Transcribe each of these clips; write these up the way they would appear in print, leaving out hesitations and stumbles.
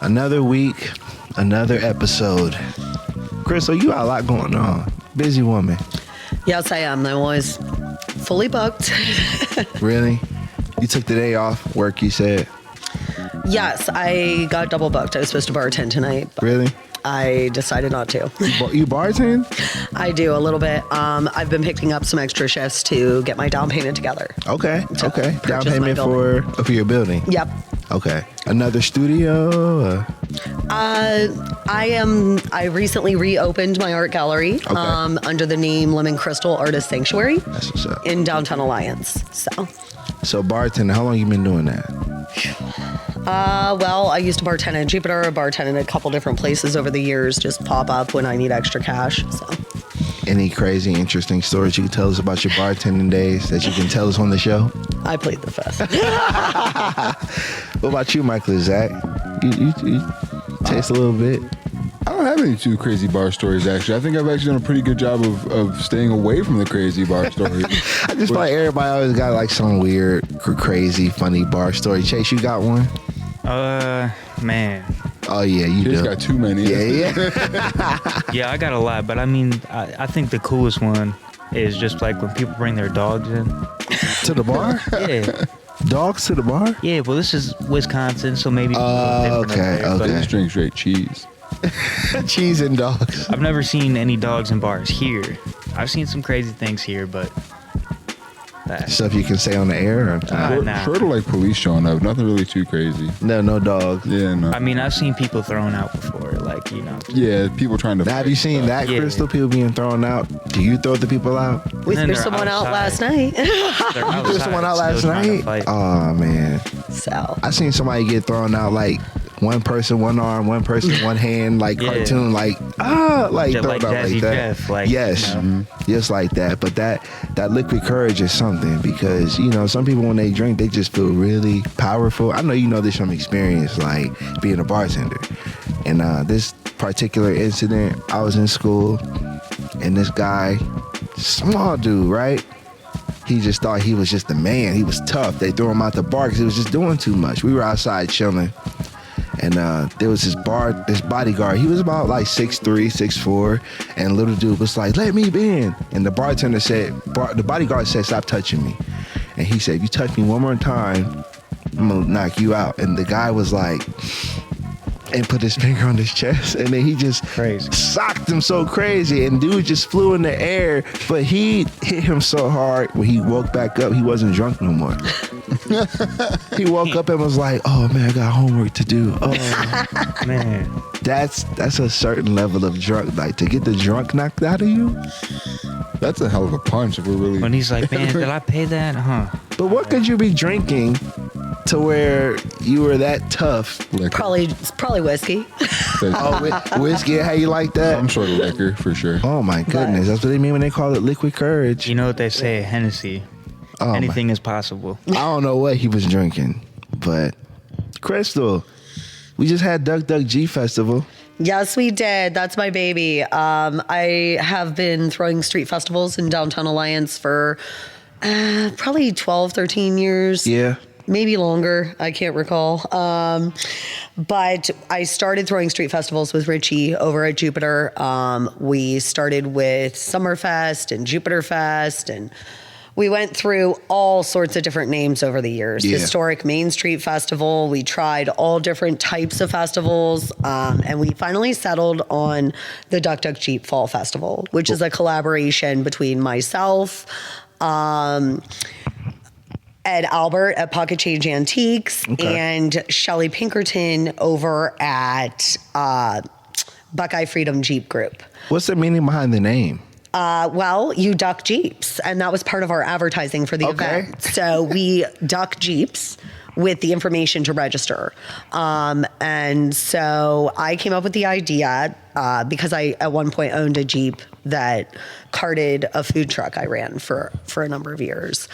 Another week, another episode. Chrystal, you got a lot going on. Busy woman. Yes, I am. I'm always fully booked. Really? You took the day off work, you said? Yes, I got double booked. I was supposed to bartend tonight. But Really? I decided not to. You bartend? I do a little bit. I've been picking up some extra shifts to get my down payment together. Okay. Down purchase my payment for your building? Yep. Okay. Another studio? I recently reopened my art gallery under the name Lemon Chrystal Artist Sanctuary. That's what's up. In Downtown Alliance. So bartending, how long you been doing that? Well, I used to bartend at Jupiter, bartend in a couple different places over the years, just pop up when I need extra cash. So. Any crazy, interesting stories you can tell us about your bartending days that you can tell us on the show? I played the fifth. What about you, Michael and Zach? You taste a little bit? I don't have any too crazy bar stories, actually. I think I've actually done a pretty good job of staying away from the crazy bar stories. I just feel like everybody always got like some weird, crazy, funny bar story. Chase, you got one? Man. Oh, yeah, you He's do. got too many. Yeah. Yeah, I got a lot, but I mean, I think the coolest one is just like when people bring their dogs in. To the bar? Yeah. Dogs to the bar? Yeah, well, this is Wisconsin, so maybe it's a little different okay, over there, But okay. just drink straight cheese. Cheese and dogs. I've never seen any dogs in bars here. I've seen some crazy things here, but Stuff you can say on the air? Or nah. Sort of like police showing up. Nothing really too crazy. No dogs. Yeah, no. I mean, I've seen people thrown out before, like, you know. Yeah, people trying to. Now, have you seen that, Yeah. Chrystal? People being thrown out? Do you throw the people out? We then threw they're someone out last outside. night. They're You threw outside someone out still last trying to night? fight. Oh, man. So. I seen somebody get thrown out like one person, one arm, one person, one hand, like Yeah. cartoon, like Yeah, thrown like out Jazzy like that. Jeff, like, Yes, you know. just like that. But that liquid courage is something because some people when they drink they just feel really powerful. I know you know this from experience, like being a bartender. And this particular incident, I was in school, and this guy, small dude, right? He just thought he was just the man. He was tough. They threw him out the bar because he was just doing too much. We were outside chilling, and there was this bodyguard. He was about like 6'3", 6'4", and the little dude was like, "Let me in." And the bartender said, the bodyguard said, "Stop touching me." And he said, "If you touch me one more time, I'm gonna knock you out." And the guy was like, and put his finger on his chest, and then he just Crazy. socked him so crazy, and dude just flew in the air, but he hit him so hard when he woke back up, he wasn't drunk no more. He woke up and was like, "Oh man, I got homework to do." Oh Man. that's a certain level of drunk, like to get the drunk knocked out of you. That's a hell of a punch if we're really. When he's like, man, did I pay that? Huh? But what could you be drinking to where you were that tough? Liquor. Probably whiskey. Oh, whiskey, how you like that? Some sort of liquor for sure. Oh my goodness, that's what they mean when they call it liquid courage. You know what they say, Hennessy. Oh, Anything is possible. I don't know what he was drinking, but Chrystal, we just had Duck Duck G Festival. Yes, we did. That's my baby. I have been throwing street festivals in Downtown Alliance for probably 12, 13 years. Yeah. Maybe longer. I can't recall. But I started throwing street festivals with Richie over at Jupiter. We started with Summerfest and Jupiter Fest, and we went through all sorts of different names over the years. Yeah. Historic Main Street Festival. We tried all different types of festivals. And we finally settled on the Duck Duck Jeep Fall Festival, which is a collaboration between myself, Ed Albert at Pocket Change Antiques, and Shelly Pinkerton over at Buckeye Freedom Jeep Group. What's the meaning behind the name? Well, you duck Jeeps, and that was part of our advertising for the event. So we duck Jeeps with the information to register. And so I came up with the idea because I at one point owned a Jeep that carted a food truck I ran for a number of years.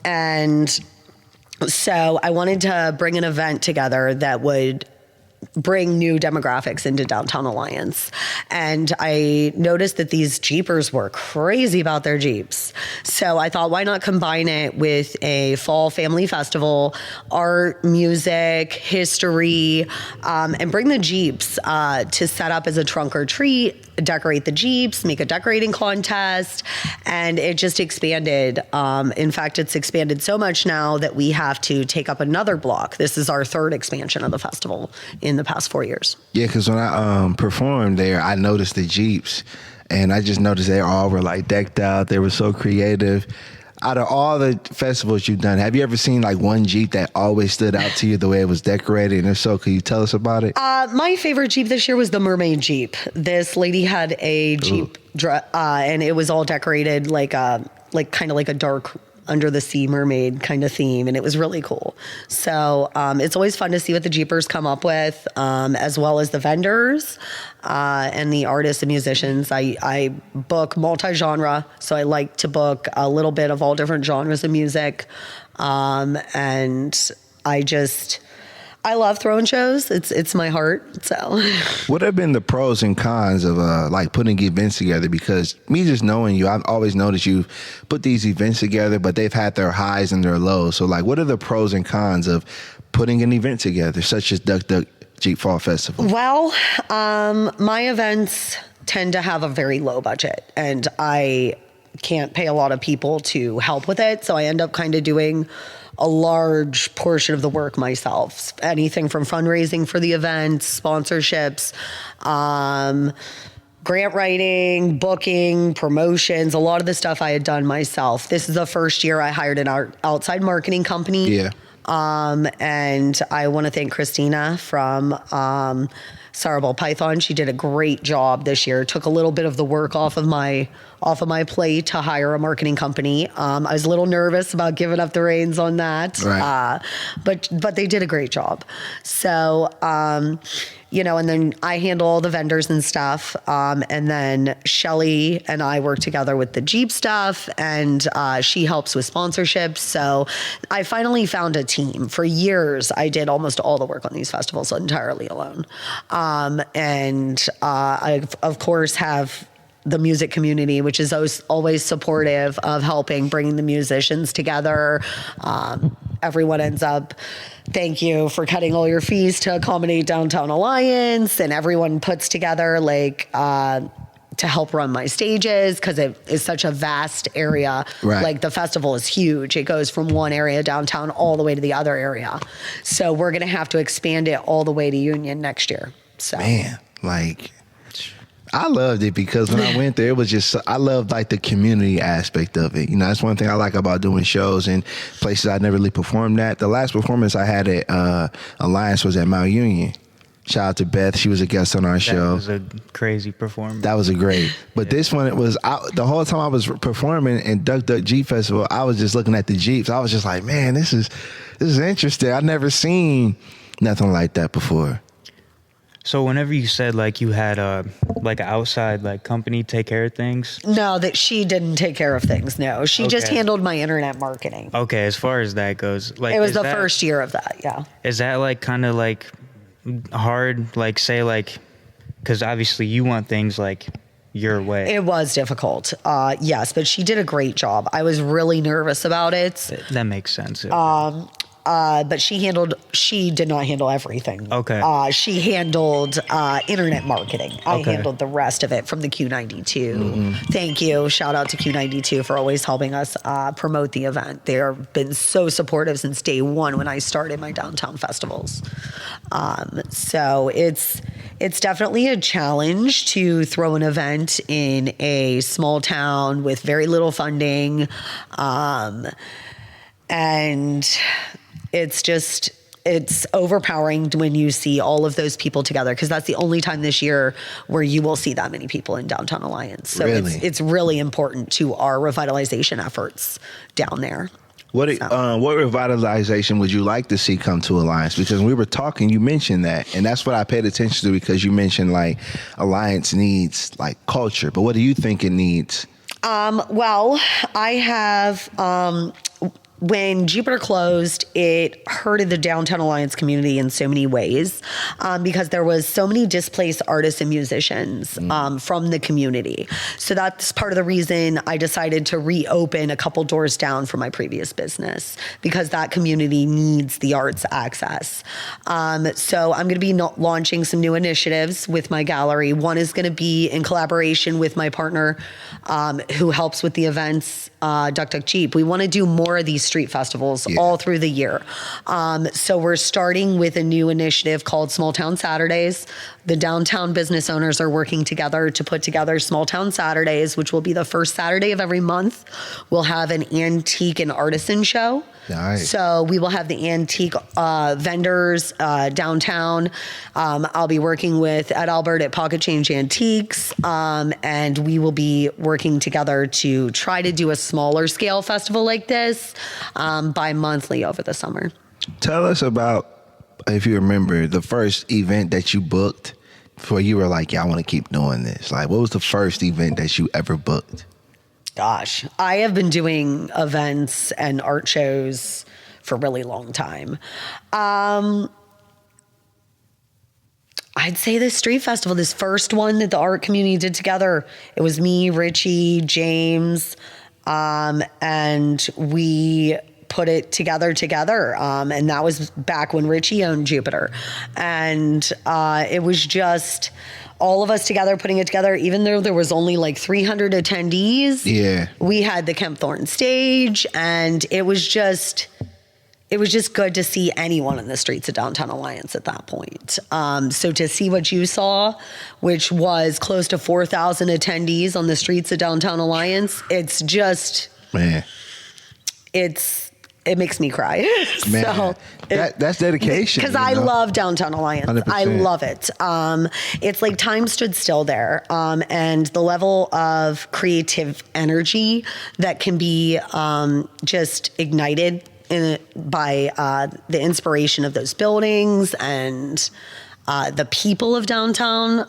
And so I wanted to bring an event together that would bring new demographics into Downtown Alliance. And I noticed that these Jeepers were crazy about their Jeeps. So I thought, why not combine it with a fall family festival, art, music, history, and bring the Jeeps to set up as a trunk or treat, decorate the Jeeps, make a decorating contest, and it just expanded. In fact, it's expanded so much now that we have to take up another block. This is our third expansion of the festival in the past 4 years. Yeah, because when I performed there, I noticed the Jeeps, and I just noticed they all were like decked out. They were so creative. Out of all the festivals you've done, have you ever seen like one Jeep that always stood out to you the way it was decorated? And if so, could you tell us about it? My favorite Jeep this year was the Mermaid Jeep. This lady had a Jeep, and it was all decorated like kind of like a dark under the sea mermaid kind of theme, and it was really cool. So it's always fun to see what the Jeepers come up with, as well as the vendors and the artists and musicians. I book multi-genre, so I like to book a little bit of all different genres of music, and I love throwing shows. It's my heart. So, what have been the pros and cons of like putting events together? Because me just knowing you, I've always noticed you put these events together, but they've had their highs and their lows. So, like, what are the pros and cons of putting an event together, such as Duck Duck Jeep Fall Festival? Well, my events tend to have a very low budget, and I can't pay a lot of people to help with it. So I end up kind of doing a large portion of the work myself. Anything from fundraising for the events, sponsorships, grant writing, booking, promotions, a lot of the stuff I had done myself. This is the first year I hired an outside marketing company. Yeah. And I want to thank Christina from Cerebral Python. She did a great job this year. Took a little bit of the work off of my plate to hire a marketing company. I was a little nervous about giving up the reins on that, right. But they did a great job. So, and then I handle all the vendors and stuff. And then Shelly and I work together with the Jeep stuff, and she helps with sponsorships. So I finally found a team. For years, I did almost all the work on these festivals entirely alone. And I, of course, have the music community, which is always supportive of helping bring the musicians together. Everyone ends up, thank you for cutting all your fees to accommodate Downtown Alliance, and everyone puts together to help run my stages, because it is such a vast area. Right. Like, the festival is huge. It goes from one area downtown all the way to the other area. So we're going to have to expand it all the way to Union next year. So, man, like, I loved it because when I went there, it was just, I loved like the community aspect of it. You know, that's one thing I like about doing shows in places I never really performed at. The last performance I had at Alliance was at Mount Union. Shout out to Beth. She was a guest on our show. That was a crazy performance. That was a great. But this one, it was, the whole time I was performing in Duck Duck Jeep Festival, I was just looking at the Jeeps. I was just like, man, this is interesting. I've never seen nothing like that before. So whenever you said like you had like an outside like company take care of things? No, that she didn't take care of things. No, she just handled my internet marketing. Okay, as far as that goes, like it was the first year of that. Yeah. Is that like kind of like hard? Like, say like, because obviously you want things like your way. It was difficult. Yes, but she did a great job. I was really nervous about it. That makes sense. But she did not handle everything. Okay. She handled internet marketing. I handled the rest of it from the Q92. Mm-hmm. Thank you. Shout out to Q92 for always helping us promote the event. They have been so supportive since day one when I started my downtown festivals. So it's definitely a challenge to throw an event in a small town with very little funding. And it's overpowering when you see all of those people together, because that's the only time this year where you will see that many people in Downtown Alliance. So really? It's really important to our revitalization efforts down there. What revitalization would you like to see come to Alliance? Because when we were talking, you mentioned that, and that's what I paid attention to, because you mentioned like Alliance needs like culture, but what do you think it needs? Well, I have when Jupiter closed, it hurted the Downtown Alliance community in so many ways because there was so many displaced artists and musicians from the community. So that's part of the reason I decided to reopen a couple doors down from my previous business, because that community needs the arts access. So I'm going to be launching some new initiatives with my gallery. One is going to be in collaboration with my partner who helps with the events, Duck Duck Jeep. We want to do more of these street festivals all through the year. So we're starting with a new initiative called Small Town Saturdays. The downtown business owners are working together to put together Small Town Saturdays, which will be the first Saturday of every month. We'll have an antique and artisan show. Nice. So we will have the antique vendors downtown. I'll be working with Ed Albert at Pocket Change Antiques, and we will be working together to try to do a smaller scale festival like this bi-monthly over the summer. Tell us about, if you remember, the first event that you booked before you were like, yeah, I want to keep doing this. Like, what was the first event that you ever booked? Gosh, I have been doing events and art shows for a really long time. I'd say the street festival, this first one that the art community did together, it was me, Richie, James, and we put it together. And that was back when Richie owned Jupiter. And it was just all of us together putting it together, even though there was only like 300 attendees. Yeah. We had the Kemp Thornton stage, and it was just good to see anyone in the streets of Downtown Alliance at that point. So to see what you saw, which was close to 4,000 attendees on the streets of Downtown Alliance, it's just, man, it makes me cry. Man, so that's dedication. Because I love Downtown Alliance. 100%. I love it. It's like time stood still there. And the level of creative energy that can be just ignited by the inspiration of those buildings and the people of downtown,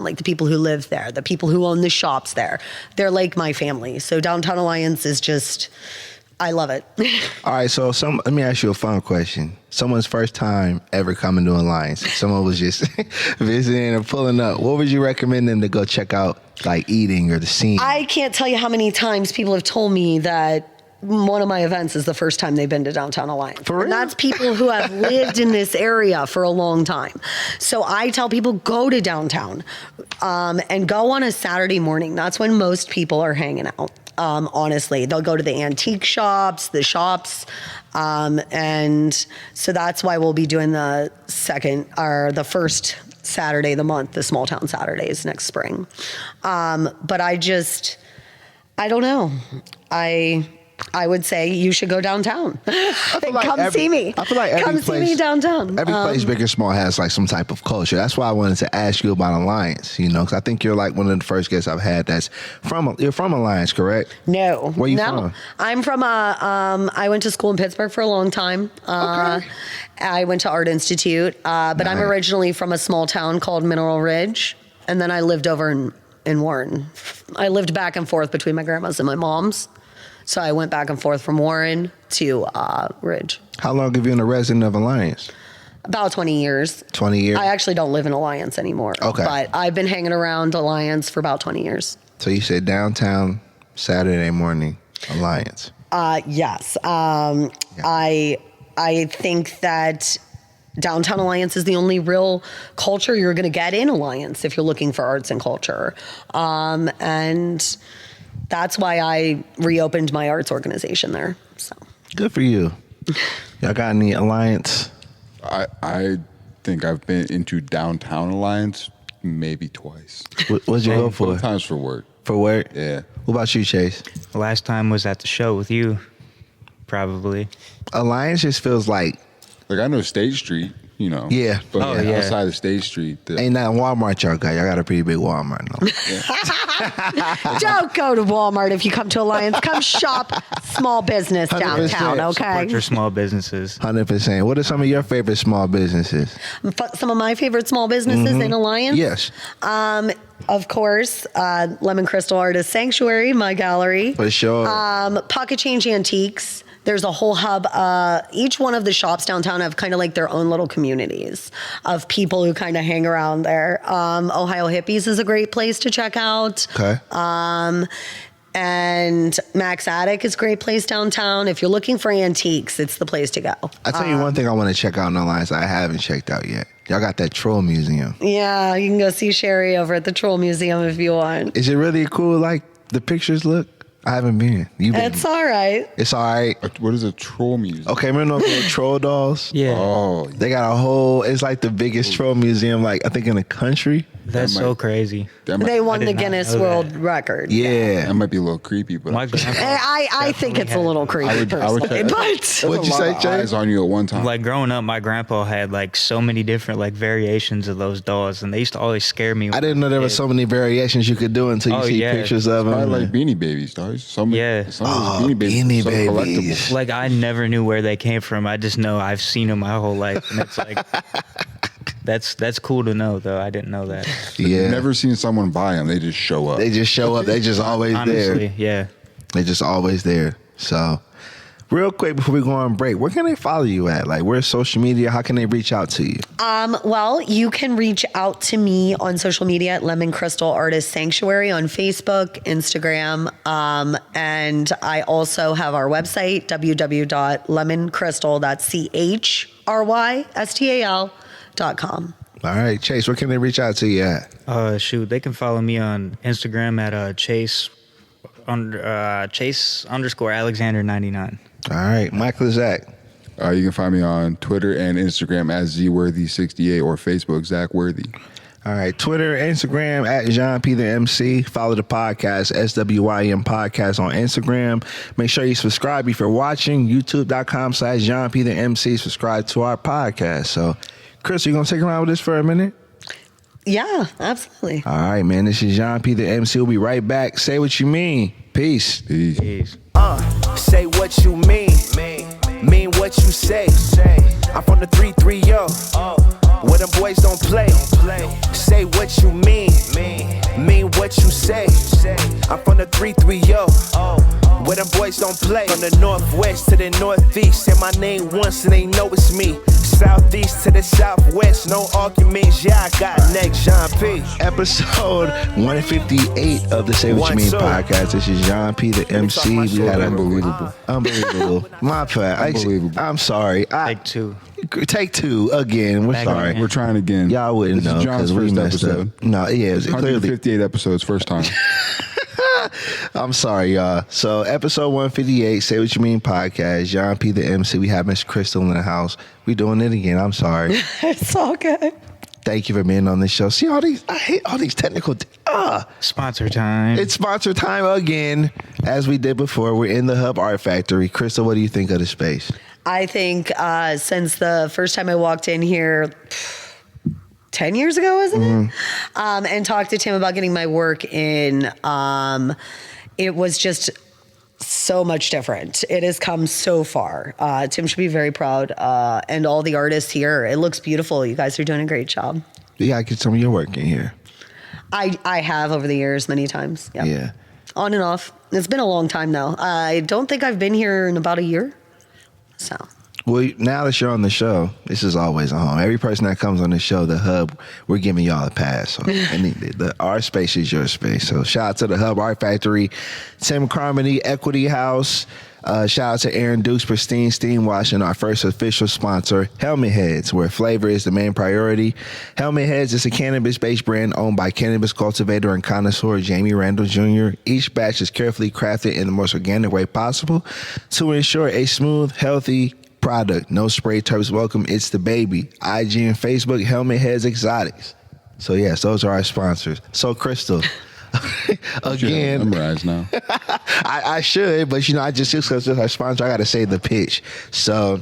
like the people who live there, the people who own the shops there. They're like my family. So Downtown Alliance is just, I love it. All right, so let me ask you a fun question. Someone's first time ever coming to Alliance, someone was just visiting or pulling up, what would you recommend them to go check out, like eating or the scene? I can't tell you how many times people have told me that one of my events is the first time they've been to Downtown Alliance. For real? And that's people who have lived in this area for a long time. So I tell people, go to downtown and go on a Saturday morning. That's when most people are hanging out. Honestly, they'll go to the antique shops, and so that's why we'll be doing the first Saturday of the month, the Small Town Saturdays next spring. But I don't know. I would say you should go downtown. Come see me. I feel like every see me downtown. Every place, big or small, has like some type of culture. That's why I wanted to ask you about Alliance. Because I think you're like one of the first guests I've had you're from Alliance, correct? No. Where you from? I'm from I went to school in Pittsburgh for a long time. Okay. I went to Art Institute, but nice. I'm originally from a small town called Mineral Ridge, and then I lived over in Warren. I lived back and forth between my grandma's and my mom's. So I went back and forth from Warren to Ridge. How long have you been a resident of Alliance? About 20 years. 20 years? I actually don't live in Alliance anymore. Okay. But I've been hanging around Alliance for about 20 years. So you said downtown, Saturday morning, Alliance. Yes. I think that Downtown Alliance is the only real culture you're going to get in Alliance if you're looking for arts and culture. And that's why I reopened my arts organization there. So good for you. Y'all got any Alliance? I think I've been into Downtown Alliance maybe twice. What'd you go for? Sometimes for work. For work? Yeah. What about you, Chase? The last time was at the show with you, probably. Alliance just feels like Like I know State Street, you know. Yeah. But Oh, yeah. outside of State Street, Ain't that Walmart y'all got? Y'all got a pretty big Walmart. No. Don't go to Walmart if you come to Alliance. Come shop small business 100%. downtown, okay? Support your small businesses. 100%. What are some of your favorite small businesses? Some of my favorite small businesses in Alliance. Yes. Of course, Lemon Crystal Artist Sanctuary, my gallery. For sure. Pocket Change Antiques. There's a whole hub. Each one of the shops downtown have kind of like their own little communities of people who kind of hang around there. Ohio Hippies is a great place to check out. Okay. And Max Attic is a great place downtown. If you're looking for antiques, it's the place to go. I'll tell you one thing I want to check out in Alliance I haven't checked out yet. Y'all got that Troll Museum. Yeah, you can go see Sherry over at the Troll Museum if you want. Is it really cool like the pictures look? I haven't been. You been? It's all right. It's all right. what is a troll museum? Okay, remember those little troll dolls? Yeah. Oh, They got a whole, it's like the biggest troll museum, like I think in the country. That's That so might- crazy. that might, They won I the did not Guinness know World that. Record. Yeah. that might be a little creepy, but My grandpa, I think it's a little creepy, I would personally, check- but There's What'd you a lot say, of Jay? eyes on you at one time. like growing up, my grandpa had like so many different like variations of those dolls, and they used to always scare me. I didn't know there were so many variations you could do until you Oh, see yeah. pictures of them. Probably like Beanie Babies, dog. Some of those Beanie Babies, Beanie are so Babies. collectible. Like I never knew where they came from. I just know I've seen them my whole life, and it's like that's cool to know though. I didn't know that. Yeah. Never seen someone buy them. They just show up. They just show up. They just always Honestly, there. yeah. They just always there. So, real quick before we go on break, where can they follow you at? Like, where's social media? How can they reach out to you? well, you can reach out to me on social media at Lemon Crystal Artist Sanctuary on Facebook, Instagram, and I also have our website, www.lemoncrystal.com. All right, Chase, where can they reach out to you at? Shoot, they can follow me on Instagram at Chase underscore Alexander 99. All right, Michael Zach. You can find me on Twitter and Instagram at zworthy68 or Facebook Zach Worthy. All right, Twitter, Instagram at Jéan P the MC. Follow the podcast, SWYM Podcast on Instagram. Make sure you subscribe if you're watching, youtube.com/Jéan P the MC. Subscribe to our podcast. So, Chris, you gonna stick around with this for a minute? Yeah, absolutely. All right, man. This is Jéan P the MC. We'll be right back. Say what you mean. Peace. Peace. Jeez. Say what you mean what you say. I'm from the 330, where them boys don't play. Say what you mean what you say. I'm from the 330, where them boys don't play. From the northwest to the northeast, say my name once and they know it's me. Southeast to the southwest, no arguments, yeah, I got next, Jéan P. Episode 158 of the Say What You Mean podcast. This is Jéan P the MC. We had Unbelievable. unbelievable. My bad. Unbelievable. I'm sorry. Take two. Take two again. We're Back sorry. again. We're trying again. Y'all wouldn't This know is John's because we first messed episode. up. No, yeah, it's clearly. 158 episodes, first time. I'm sorry, y'all. So, episode 158, Say What You Mean podcast. Jéan P the MC. We have Miss Chrystal in the house. We doing it again. I'm sorry. It's all good. Thank you for being on this show. See all these? I hate all these technical. Sponsor time. It's sponsor time again. As we did before, we're in the Hub Art Factory. Chrystal, what do you think of the space? I think since the first time I walked in here 10 years ago, wasn't it? And talked to Tim about getting my work in, it was just so much different. It has come so far. Tim should be very proud. And all the artists here, it looks beautiful. You guys are doing a great job. You gotta get some of your work in here. I have over the years many times. Yep. Yeah. On and off. It's been a long time though. I don't think I've been here in about a year. So. Well, now that you're on the show, this is always a home. Every person that comes on the show, the Hub, we're giving y'all a pass. So our space is your space. So shout out to the Hub Art Factory, Tim Carmody, Equity House. Shout out to Aaron Dukes, Pristine Steam Washing, our first official sponsor, Helmet Heads, where flavor is the main priority. Helmet Heads is a cannabis-based brand owned by cannabis cultivator and connoisseur Jamie Randall Jr. Each batch is carefully crafted in the most organic way possible to ensure a smooth, healthy product. No spray terps welcome. It's the baby. IG and Facebook, Helmet Heads Exotics. So yes, those are our sponsors. So Chrystal, again, Memorize now. I should, but I just because it's our sponsor, I got to say the pitch. So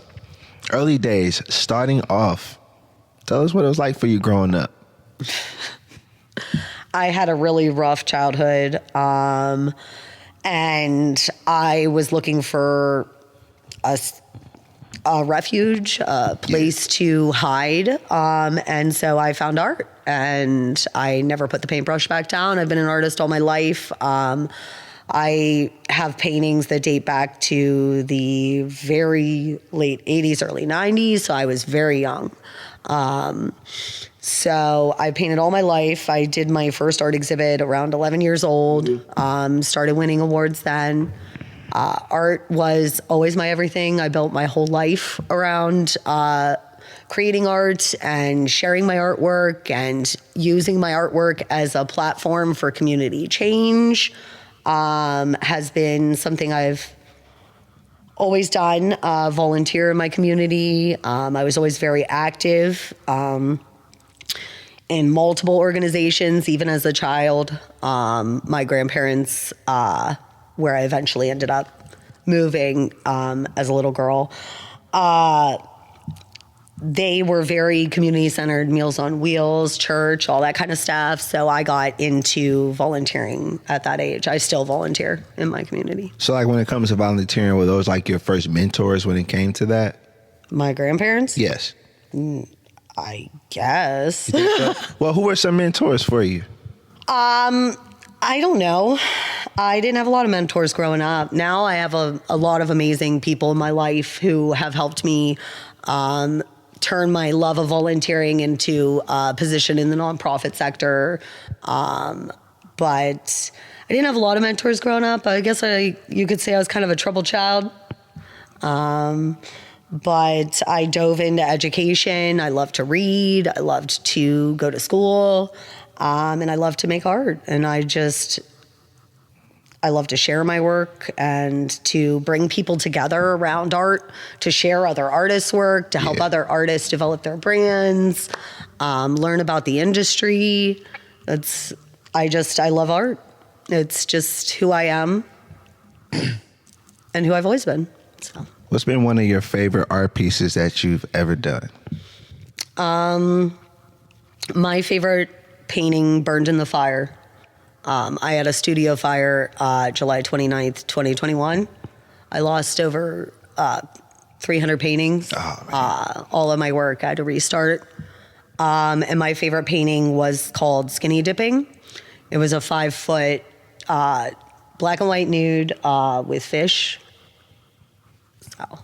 Early days, starting off. Tell us what it was like for you growing up. I had a really rough childhood, and I was looking for a refuge, a place to hide, and so I found art, and I never put the paintbrush back down. I've been an artist all my life. I have paintings that date back to the very late 80s, early 90s, so I was very young. So I painted all my life. I did my first art exhibit around 11 years old, started winning awards then. Art was always my everything. I built my whole life around creating art and sharing my artwork and using my artwork as a platform for community change. Has been something I've always done, volunteer in my community. I was always very active in multiple organizations, even as a child. My grandparents, where I eventually ended up moving as a little girl, they were very community-centered, Meals on Wheels, church, all that kind of stuff. So I got into volunteering at that age. I still volunteer in my community. So like when it comes to volunteering, were those like your first mentors when it came to that? My grandparents? Yes. I guess. Well, who were some mentors for you? I don't know. I didn't have a lot of mentors growing up. Now I have a lot of amazing people in my life who have helped me turn my love of volunteering into a position in the nonprofit sector. But I didn't have a lot of mentors growing up. I guess you could say I was kind of a troubled child. But I dove into education. I loved to read. I loved to go to school. And I loved to make art. And I love to share my work and to bring people together around art, to share other artists' work, to help other artists develop their brands, learn about the industry. I love art. It's just who I am and who I've always been. So. What's been one of your favorite art pieces that you've ever done? My favorite painting, Burned in the Fire. I had a studio fire July 29th, 2021. I lost over 300 paintings. All of my work I had to restart. And my favorite painting was called Skinny Dipping. It was a 5-foot black and white nude with fish. So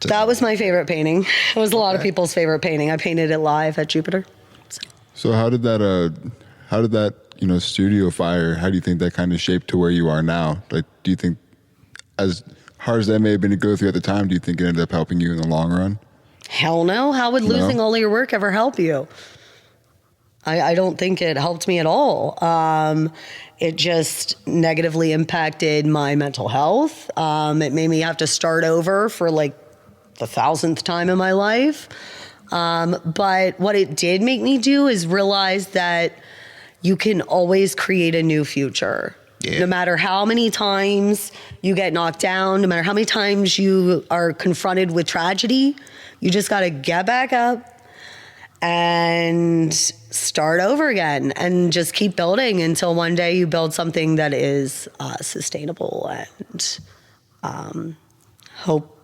that was my favorite painting. It was a lot of people's favorite painting. I painted it live at Jupiter. So how did that studio fire, how do you think that kind of shaped to where you are now? Like, do you think, as hard as that may have been to go through at the time, do you think it ended up helping you in the long run? Hell no. How would losing all of your work ever help you? I don't think it helped me at all. It just negatively impacted my mental health. It made me have to start over for like the 1,000th time in my life. But what it did make me do is realize that you can always create a new future. Yeah. No matter how many times you get knocked down, no matter how many times you are confronted with tragedy, you just got to get back up and start over again and just keep building until one day you build something that is sustainable and hope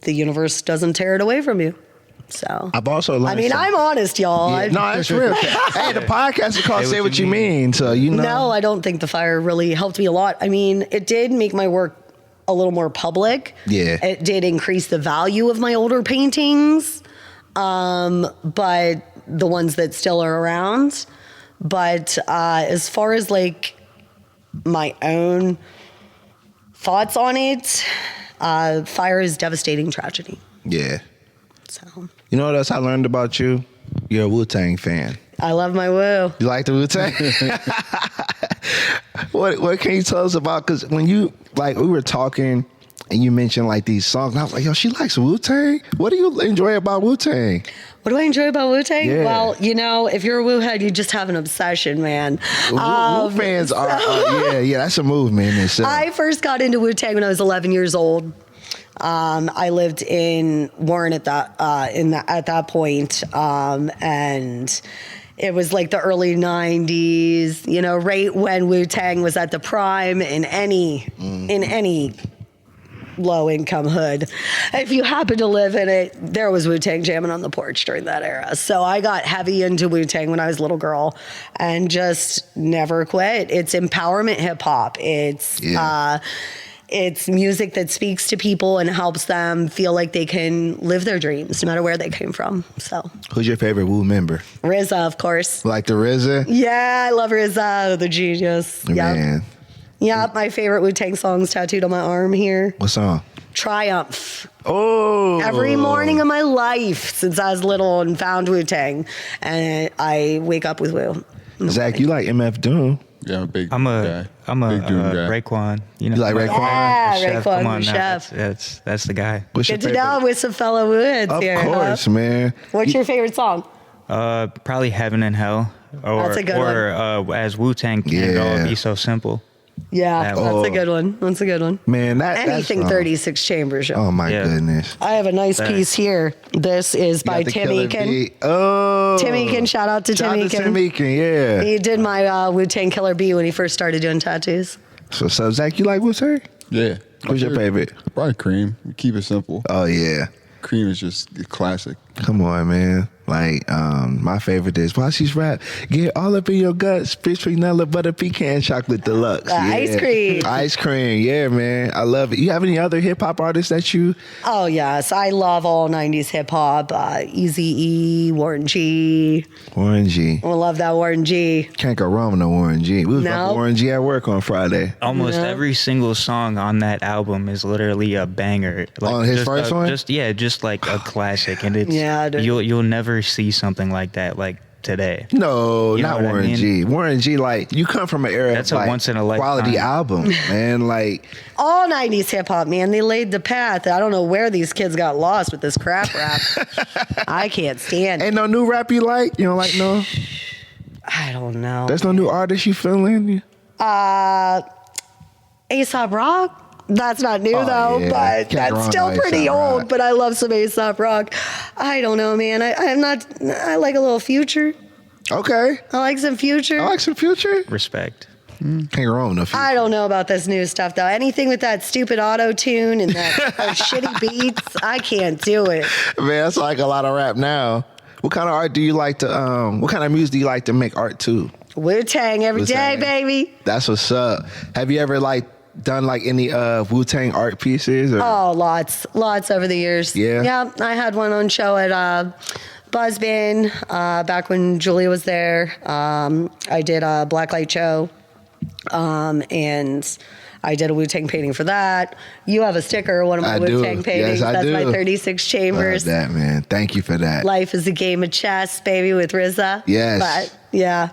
the universe doesn't tear it away from you. So I've also learned. I'm honest, y'all. Yeah, no, it's real. Hey, the podcast is called "Say What You Mean," so you know. No, I don't think the fire really helped me a lot. I mean, it did make my work a little more public. Yeah, it did increase the value of my older paintings, but the ones that still are around. But as far as like my own thoughts on it, fire is devastating tragedy. Yeah. So. You know what else I learned about you? You're a Wu-Tang fan. I love my Wu. You like the Wu-Tang? What can you tell us about? Because when you, like, we were talking and you mentioned like these songs, and I was like, yo, she likes Wu-Tang? What do you enjoy about Wu-Tang? What do I enjoy about Wu-Tang? Yeah. Well, if you're a Wu head, you just have an obsession, man. Wu fans are, yeah, that's a movement in itself. I first got into Wu-Tang when I was 11 years old. I lived in Warren at that point, and it was like the early 90s, you know, right when Wu-Tang was at the prime in any low income hood. If you happen to live in it, there was Wu-Tang jamming on the porch during that era. So I got heavy into Wu-Tang when I was a little girl and just never quit. It's empowerment hip hop. It's music that speaks to people and helps them feel like they can live their dreams no matter where they came from. So, who's your favorite Wu member? RZA, of course. Like the RZA? Yeah, I love RZA, the genius. Man. Yeah, my favorite Wu-Tang song's tattooed on my arm here. What song? Triumph. Oh. Every morning of my life since I was little and found Wu-Tang. And I wake up with Wu. Zach, you like MF Doom. Yeah, I'm a big I'm guy. a Big Doom guy. Raekwon. You know, You like Raekwon? Yeah, Chef, Raekwon, come on the now. chef. That's the guy. What's your Good to favorite? know with some fellow Wu heads Of here. course, huh? man. What's your favorite song? Probably Heaven and Hell. Or, That's a good as Wu-Tang can it all Yeah. be so simple. Yeah, That that's one. a good one. That's a good one. Man, that Anything song. 36 Chambers. Oh my Yeah. goodness. I have a nice Thanks. piece here. This is You by got the Tim killer Eakin. beat. Oh. Tim Eakin, shout out to Tim Shout out to Tim Eakin. Eakin, yeah. He did my Wu-Tang Killer Bee when he first started doing tattoos. So Zach, you like Wu-Tang? Yeah. Who's your favorite? Probably Cream. Keep it simple. Oh yeah. Cream is just a classic. Come on, man. Like, my favorite is while she's rap, get all up in your guts, fish vanilla, butter, pecan, chocolate deluxe. Ice cream. Ice cream, yeah, man. I love it. You have any other hip hop artists that you Oh, yes. I love all 90s hip hop. Eazy-E, Warren G. Warren G. I love that Warren G. Can't go wrong with no Warren G. We was No. bumping Warren G at work on Friday. Almost Yeah. every single song on that album is literally a banger. Like, On his just first one? Just like a classic, and it's Yeah, dude. you'll never see something like that like today. No, You know not what I Warren mean? G. Warren G, like, you come from an era That's of a like, once in a lifetime. quality album, man. Like, All 90s hip hop, man. They laid the path. I don't know where these kids got lost with this crap rap. I can't stand it. ain't no new rap you like? You don't like no? I don't know. There's no new artist you feeling? Aesop Rock? That's not new Oh, though, yeah. but Can't go that's wrong still with pretty A$AP old. Rock. But I love some Aesop Rock. I don't know, man. I like a little Future. Okay. I like some Future. I like some Future. Respect. Can't go wrong with no Future. I don't know about this new stuff though. Anything with that stupid auto tune and that those shitty beats, I can't do it. Man, that's like a lot of rap now. What kind of art do you like to, what kind of music do you like to make art to? Wu-Tang every day, Wu-Tang. baby. That's what's up. Have you ever like done like any Wu-Tang art pieces? Or? Oh, lots over the years. Yeah? Yeah, I had one on show at Buzzbin back when Julia was there. I did a blacklight show, and I did a Wu-Tang painting for that. You have a sticker, one of my I do. Wu-Tang paintings. Yes, I That's do. my 36 Chambers. Love that, man. Thank you for that. Life is a game of chess, baby, with RZA. Yes. But yeah,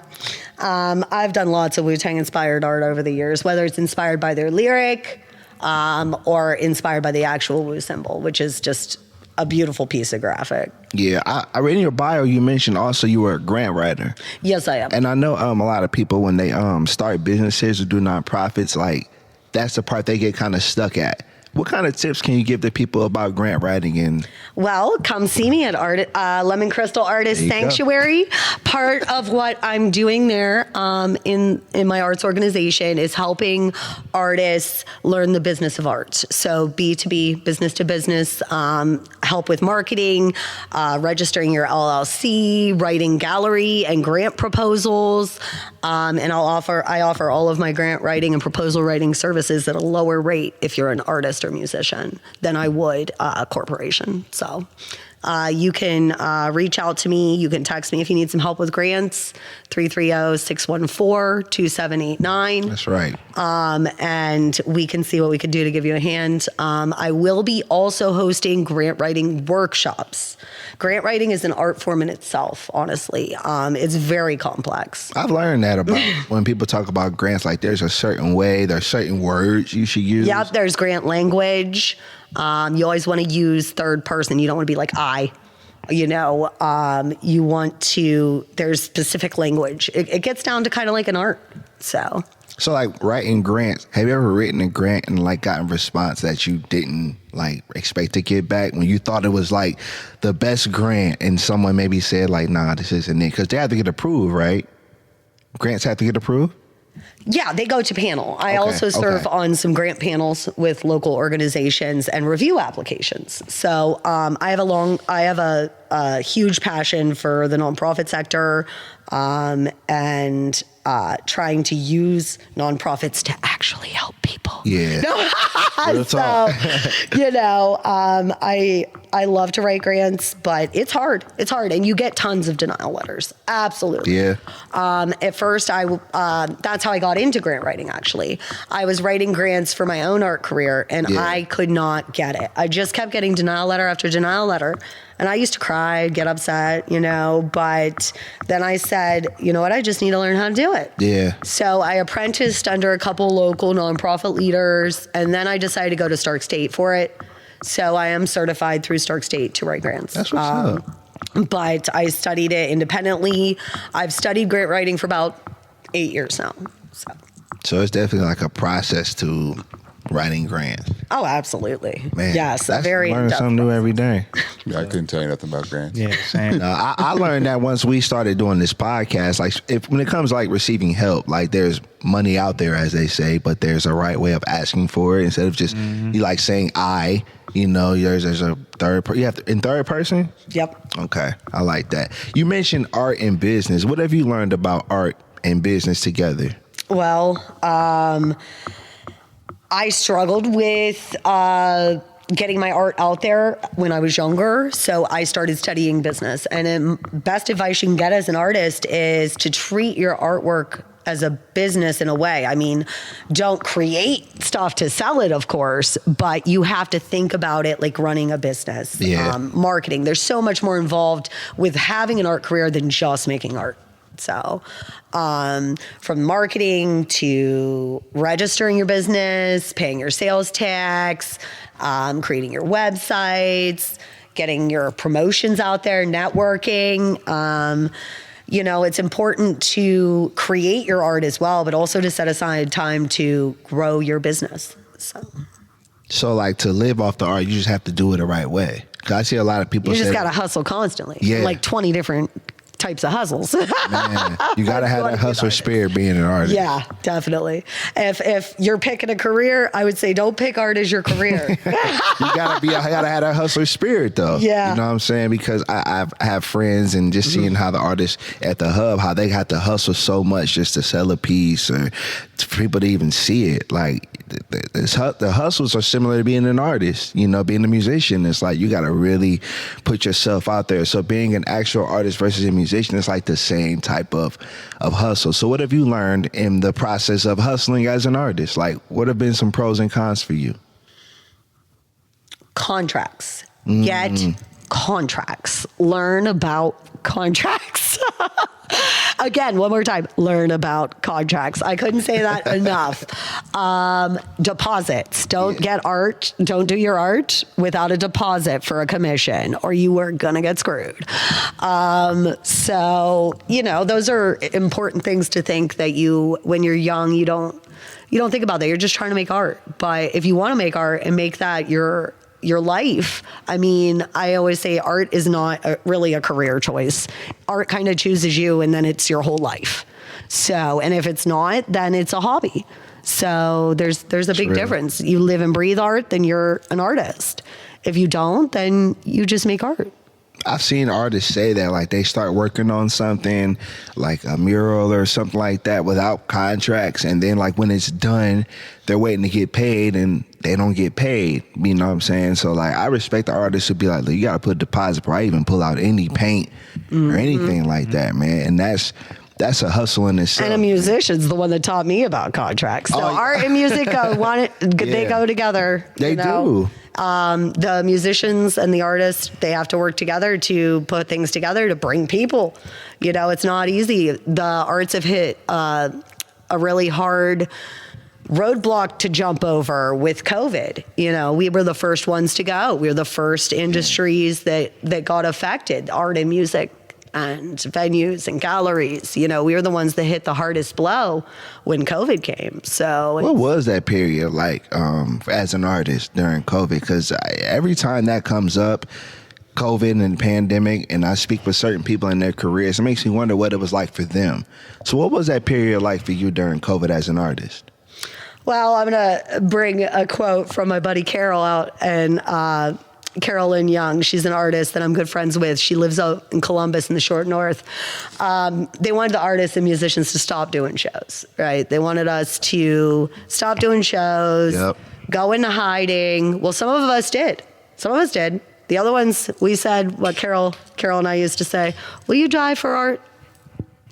I've done lots of Wu-Tang inspired art over the years, whether it's inspired by their lyric or inspired by the actual Wu symbol, which is just a beautiful piece of graphic. Yeah, I read in your bio you mentioned also you were a grant writer. Yes, I am. And I know a lot of people when they start businesses or do nonprofits, like that's the part they get kind of stuck at. What kind of tips can you give to people about grant writing? And Well, come see me at Lemon Crystal Artist There you go. Sanctuary. Part of what I'm doing there in my arts organization is helping artists learn the business of art. So B2B, business to business, help with marketing, registering your LLC, writing gallery and grant proposals, and I offer all of my grant writing and proposal writing services at a lower rate if you're an artist or musician than I would a corporation. So you can reach out to me. You can text me if you need some help with grants, 330-614-2789. that's right. And we can see what we could do to give you a hand. I will be also hosting grant writing workshops. Grant writing is an art form in itself, honestly. It's very complex. I've learned that about when people talk about grants, like there's a certain way, there's certain words you should use. Yep, there's grant language. You always want to use third person. You don't want to be like I. You know, you want to, there's specific language. It gets down to kind of like an art. So So like writing grants, have you ever written a grant and like gotten response that you didn't like expect to get back when you thought it was like the best grant and someone maybe said like, nah, this isn't it? Because they have to get approved, right? Grants have to get approved? Yeah, they go to panel. I also serve on some grant panels with local organizations and review applications. So I have a huge passion for the nonprofit sector and trying to use nonprofits to actually help people. Yeah. So, I love to write grants, but it's hard. It's hard. And you get tons of denial letters. Absolutely. Yeah. At first, that's how I got into grant writing, actually. I was writing grants for my own art career, and I could not get it. I just kept getting denial letter after denial letter. And I used to cry, get upset, but then I said, you know what, I just need to learn how to do it. Yeah. So I apprenticed under a couple local nonprofit leaders, and then I decided to go to Stark State for it. So I am certified through Stark State to write grants. That's what's up. But I studied it independently. I've studied grant writing for about 8 years now. So it's definitely like a process to writing grants. Oh, absolutely. Man, yes, that's very learn something new every day. Yeah, I couldn't tell you nothing about grants. Yeah, same. I learned that once we started doing this podcast, like when it comes to like receiving help, like there's money out there, as they say, but there's a right way of asking for it instead of just you like saying I. There's a third person. You have to, in third person? Yep. Okay. I like that. You mentioned art and business. What have you learned about art and business together? Well, I struggled with getting my art out there when I was younger, so I started studying business. And best advice you can get as an artist is to treat your artwork as a business in a way. I mean, don't create stuff to sell it, of course, but you have to think about it like running a business. Yeah. Marketing. There's so much more involved with having an art career than just making art. So from marketing to registering your business, paying your sales tax, creating your websites, getting your promotions out there, networking. It's important to create your art as well, but also to set aside time to grow your business. So like to live off the art, you just have to do it the right way. 'Cause I see a lot of people You say, just got to hustle constantly. Yeah. Like 20 different types of hustles. man, you got to have that hustle spirit being an artist. Yeah, definitely. If you're picking a career, I would say don't pick art as your career. You gotta have that hustler spirit though. Yeah. You know what I'm saying? Because I have friends and just seeing how the artists at the hub, how they have to hustle so much just to sell a piece or for people to even see it. Like the hustles are similar to being an artist, being a musician. It's like you gotta really put yourself out there. So being an actual artist versus a musician, it's like the same type of hustle. So what have you learned in the process of hustling as an artist? Like what have been some pros and cons for you? Contracts. Get contracts. Learn about contracts. Again, one more time, learn about contracts. I couldn't say that enough. Deposits. Don't get art. Don't do your art without a deposit for a commission or you are going to get screwed. Those are important things to think that when you're young, you don't think about that. You're just trying to make art. But if you want to make art and make that your life. I mean, I always say art is not really a career choice. Art kind of chooses you and then it's your whole life. So, and if it's not, then it's a hobby. So there's a big difference. You live and breathe art, then you're an artist. If you don't, then you just make art. I've seen artists say that, like they start working on something like a mural or something like that without contracts. And then like when it's done, they're waiting to get paid and they don't get paid. You know what I'm saying? So like I respect the artists who be like, look, you got to put a deposit before I even pull out any paint or anything like that, man. And that's a hustle in itself. And a musician's the one that taught me about contracts. So art and music they go together. They do. The musicians and the artists, they have to work together to put things together to bring people. It's not easy. The arts have hit a really hard roadblock to jump over with COVID. We were the first ones to go. We were the first industries that got affected, art and music. and venues and galleries. You know, we were the ones that hit the hardest blow when COVID came. So What was that period like as an artist during COVID? Because every time that comes up, COVID and pandemic, and I speak with certain people in their careers, it makes me wonder what it was like for them. So what was that period like for you during COVID as an artist? Well, I'm going to bring a quote from my buddy Carol out, and Carolyn Young. She's an artist that I'm good friends with. She lives out in Columbus in the short north. They wanted the artists and musicians to stop doing shows, right? They wanted us to stop doing shows, go into hiding. Well, some of us did. Some of us did. The other ones, we said what Carol and I used to say, will you die for art?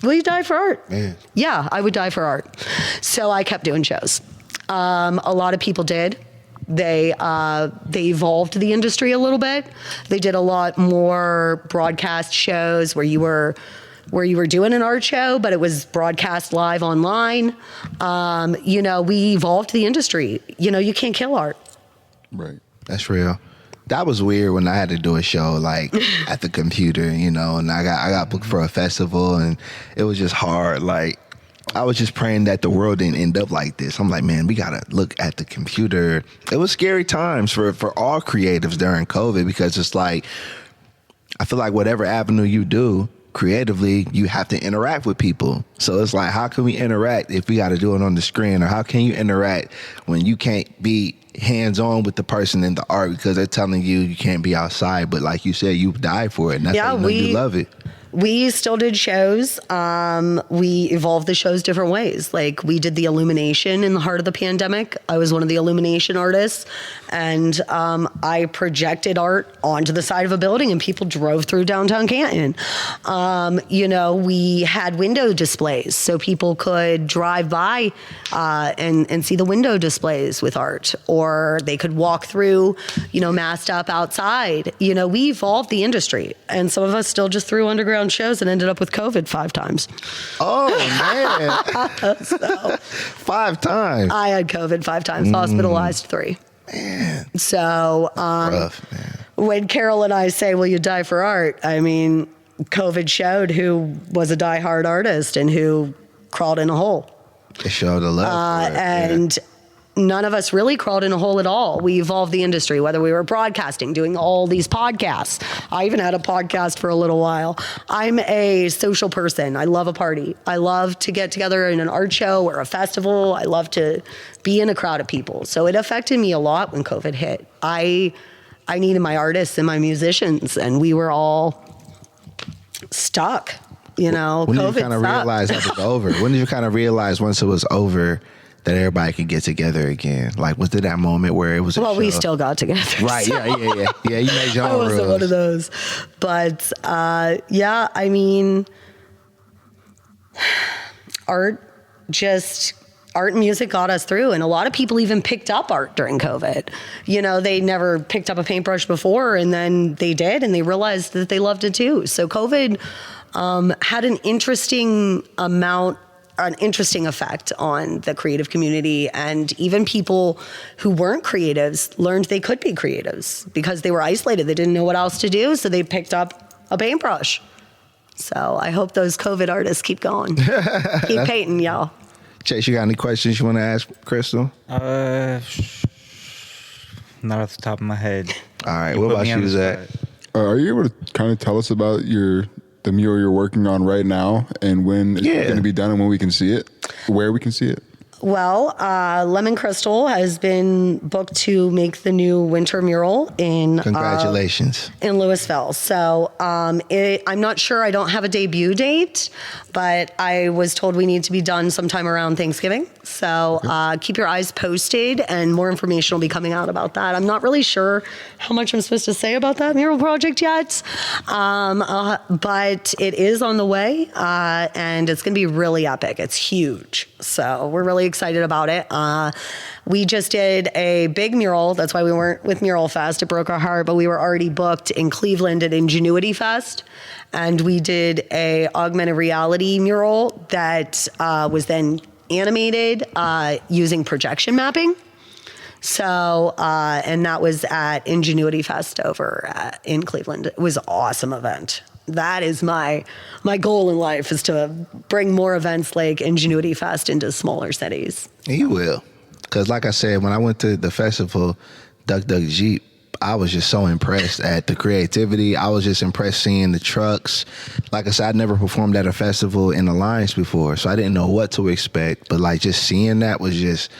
Will you die for art? Man. Yeah, I would die for art. So I kept doing shows. A lot of people did. They evolved the industry a little bit. They did a lot more broadcast shows where you were doing an art show, but it was broadcast live online. You know, we evolved the industry. You know, you can't kill art. Right. That's real. That was weird when I had to do a show like at the computer, you know, and I got booked for a festival, and it was just hard. Like, I was just praying that the world didn't end up like this. I'm like, man, we gotta look at the computer. It was scary times for all creatives during COVID, because it's like, I feel like whatever avenue you do creatively, you have to interact with people. So it's like, how can we interact if we got to do it on the screen? Or how can you interact when you can't be hands-on with the person in the art because they're telling you you can't be outside, but like you said, you die for it, and that's how you know you love it. We still did shows. We evolved the shows different ways. Like, we did the illumination in the heart of the pandemic. I was one of the illumination artists, and I projected art onto the side of a building, and people drove through downtown Canton. You know, we had window displays, so people could drive by and see the window displays with art, or they could walk through, you know, masked up outside. You know, we evolved the industry, and some of us still just threw underground shows and ended up with COVID 5 times. Oh, man. So, 5 times. I had COVID 5 times, hospitalized 3. Man. So Rough, man. when Carol and I say, will you die for art? I mean, COVID showed who was a diehard artist and who crawled in a hole. It showed the love for it. And none of us really crawled in a hole at all. We evolved the industry, whether we were broadcasting, doing all these podcasts. I even had a podcast for a little while. I'm a social person. I love a party. I love to get together in an art show or a festival. I love to be in a crowd of people. So it affected me a lot when COVID hit. I needed my artists and my musicians, and we were all stuck. You know, when COVID did you kind of realize that was over? When did you kind of realize once it was over that everybody could get together again? Like, was there that moment where it was a Well, show? we still got together. Right, so. Yeah, you made your I own wasn't rules. one of those. But, yeah, I mean, art and music got us through. And a lot of people even picked up art during COVID. You know, they never picked up a paintbrush before, and then they did, and they realized that they loved it too. So COVID had an interesting effect on the creative community, and even people who weren't creatives learned they could be creatives because they were isolated. They didn't know what else to do, so they picked up a paintbrush. So I hope those COVID artists keep going. Keep painting, y'all. Chase, you got any questions you want to ask Chrystal? Not off the top of my head. All right, what about you, Zach? Are you able to kind of tell us about the mural you're working on right now, and when it's going to be done, and when we can see it, where we can see it? Well, Lemon Crystal has been booked to make the new winter mural in Congratulations. In Louisville. So I'm not sure. I don't have a debut date, but I was told we need to be done sometime around Thanksgiving. So keep your eyes posted, and more information will be coming out about that. I'm not really sure how much I'm supposed to say about that mural project yet, but it is on the way, and it's going to be really epic. It's huge. So we're really excited about it. We just did a big mural. That's why we weren't with Mural Fest. It broke our heart, but we were already booked in Cleveland at Ingenuity Fest. And we did a augmented reality mural that was then animated using projection mapping. So, and that was at Ingenuity Fest over in Cleveland. It was an awesome event. that is my goal in life, is to bring more events like Ingenuity Fest into smaller cities. You will. Because like I said, when I went to the festival, Duck Duck Jeep, I was just so impressed at the creativity. I was just impressed seeing the trucks. Like I said, I'd never performed at a festival in Alliance before, so I didn't know what to expect. But like just seeing that was just,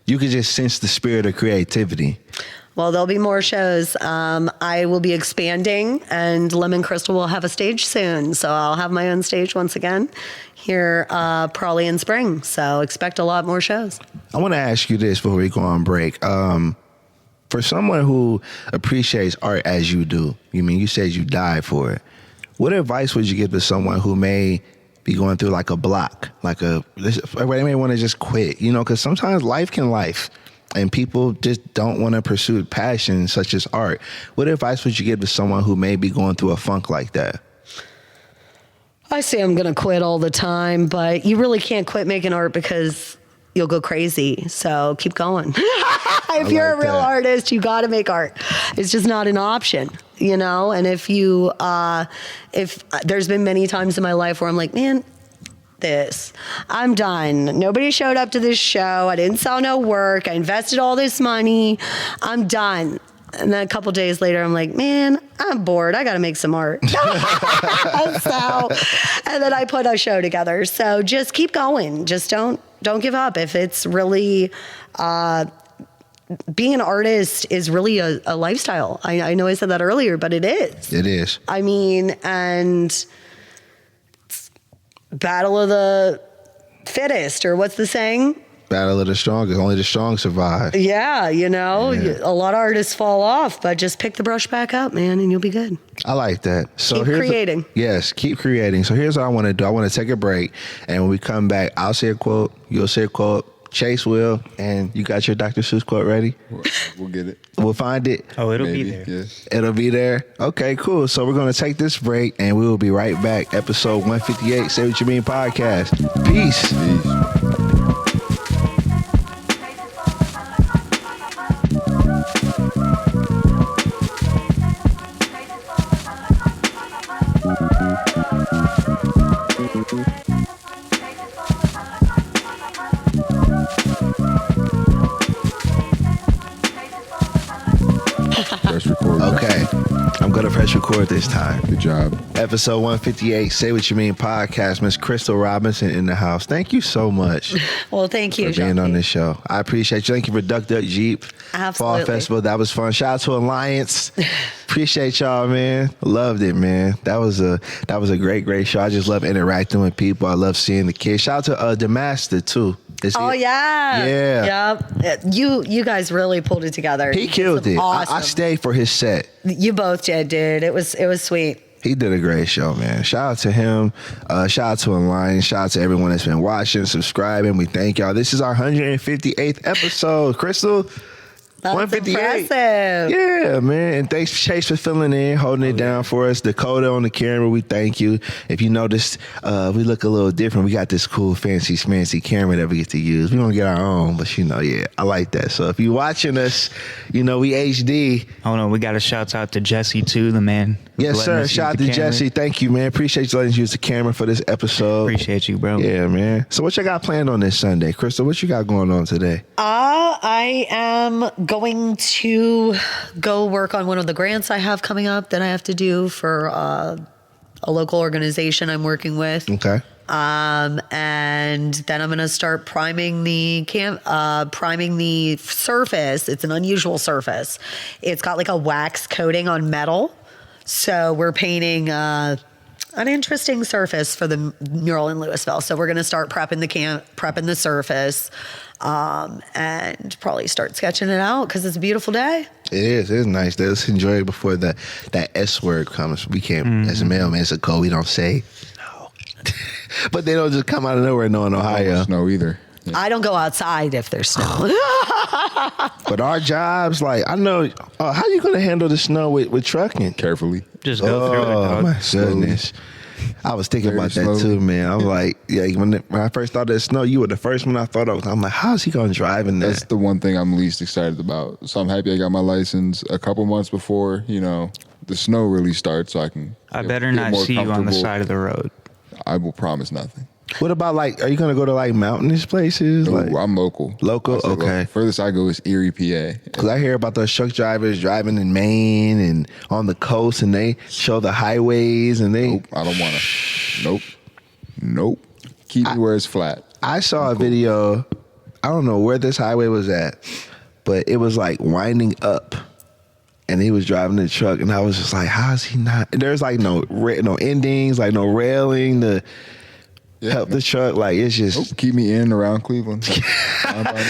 you could just sense the spirit of creativity. Well, there'll be more shows. I will be expanding, and Lemon Crystal will have a stage soon. So I'll have my own stage once again here probably in spring. So expect a lot more shows. I want to ask you this before we go on break. For someone who appreciates art as you do, you said you died for it. What advice would you give to someone who may be going through like a block, where they may want to just quit, because sometimes life can life. And people just don't want to pursue passions such as art. What advice would you give to someone who may be going through a funk like that? I say I'm going to quit all the time, but you really can't quit making art because you'll go crazy. So keep going. If you're a real artist, you got to make art. It's just not an option, And if there's been many times in my life where I'm like, man, I'm done. Nobody showed up to this show. I didn't sell no work. I invested all this money. I'm done. And then a couple days later, I'm like, man, I'm bored. I got to make some art. And then I put a show together. So just keep going. Just don't give up. If it's really, being an artist is really a lifestyle. I know I said that earlier, but it is. It is. And battle of the fittest, or what's the saying? Battle of the strongest. Only the strong survive. Yeah, a lot of artists fall off, but just pick the brush back up, man, and you'll be good. I like that. So keep creating. Yes, keep creating. So here's what I want to do. I want to take a break, and when we come back, I'll say a quote, you'll say a quote, Chase will, and you got your Dr. Seuss quote ready? We'll get it. We'll find it. Oh, it'll Maybe, be there. Yes. It'll be there. Okay, cool. So we're going to take this break, and we will be right back. Episode 158, Say What You Mean podcast. Peace. Press record. Okay. I'm going to press record this time. Good job. Episode 158, Say What You Mean podcast. Miss Chrystal Robinson in the house. Thank you so much. Well, thank you, for being on this show. I appreciate you. Thank you for Duck Duck Jeep Absolutely. Fall Festival. That was fun. Shout out to Alliance. Appreciate y'all, man. Loved it, man. That was a great show. I just love interacting with people. I love seeing the kids. Shout out to the Master too. Yeah. You guys really pulled it together. He killed it. Awesome. I stayed for his set. You both did, dude. It was sweet. He did a great show, man. Shout out to him. Shout out to Online. Shout out to everyone that's been watching, subscribing. We thank y'all. This is our 158th episode. Chrystal, That's 158. impressive. Yeah, man. And thanks, Chase, for filling in, holding it down for us. Dakota on the camera, we thank you. If you noticed, we look a little different. We got this cool, fancy, schmancy camera that we get to use. We don't get our own, but I like that. So if you're watching us, we HD. Oh no, we got a shout out to Jesse too, the man. Yes, sir. Shout out to Jesse. Thank you, man. Appreciate you letting us use the camera for this episode. Appreciate you, bro. Yeah, man. So what you got planned on this Sunday? Chrystal, what you got going on today? I am going to go work on one of the grants I have coming up that I have to do for a local organization I'm working with. Okay. And then I'm going to start priming the surface. It's an unusual surface. It's got like a wax coating on metal. So we're painting an interesting surface for the mural in Louisville. So we're going to start prepping the surface, and probably start sketching it out because it's a beautiful day. It is. It's nice. Let's enjoy it before that S word comes. We can't, as a mailman, it's a code we don't say no. But they don't just come out of nowhere knowing Ohio. No snow either. Yeah. I don't go outside if there's snow. But our jobs, I know, how you going to handle the snow with trucking? Carefully. Just go through it, dog. Oh, my goodness. I was thinking about that too, man. I'm like, when I first thought of snow, you were the first one I thought of. I'm like, how's he going to drive in that? That's the one thing I'm least excited about. So I'm happy I got my license a couple months before, the the snow really starts, so I can. I get- better get not more see you on the comfortable. side of the road. I will promise nothing. What about like? Are you gonna go to like mountainous places? Ooh, Like, I'm local. Local? I say Okay. Furthest I go is Erie, PA. because I hear about those truck drivers driving in Maine and on the coast, and they show the highways, and they. Nope, I don't want to. Nope. Keep me where it's flat. I saw a video. I don't know where this highway was at, but it was like winding up, and he was driving the truck, and I was just like, "How is he not?" And there's like no endings, like no railing to help the truck. Like it's just. Nope, keep me in and around Cleveland.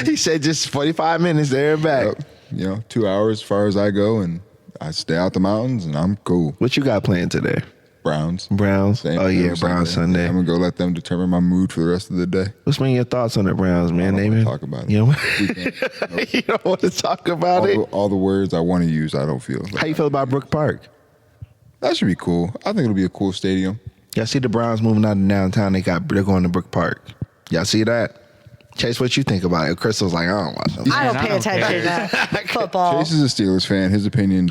He said just 45 minutes there and back. Yep. 2 hours as far as I go, and I stay out the mountains, and I'm cool. What you got planned today? Browns. Browns. Same Oh thing yeah, with Browns Sunday. I'm gonna go let them determine my mood for the rest of the day. What's been your thoughts on the Browns, man? I don't David? wanna talk about it. You, We can't. Nope. you don't want to talk about it. All the words I want to use, I don't feel. How you feel about Brook Park? That should be cool. I think it'll be a cool stadium. Y'all see the Browns moving out of downtown? They're going to Brook Park. Y'all see that? Chase, what you think about it? Crystal's like, I don't watch them. I don't Man, pay I don't attention to football. Chase is a Steelers fan. His opinion.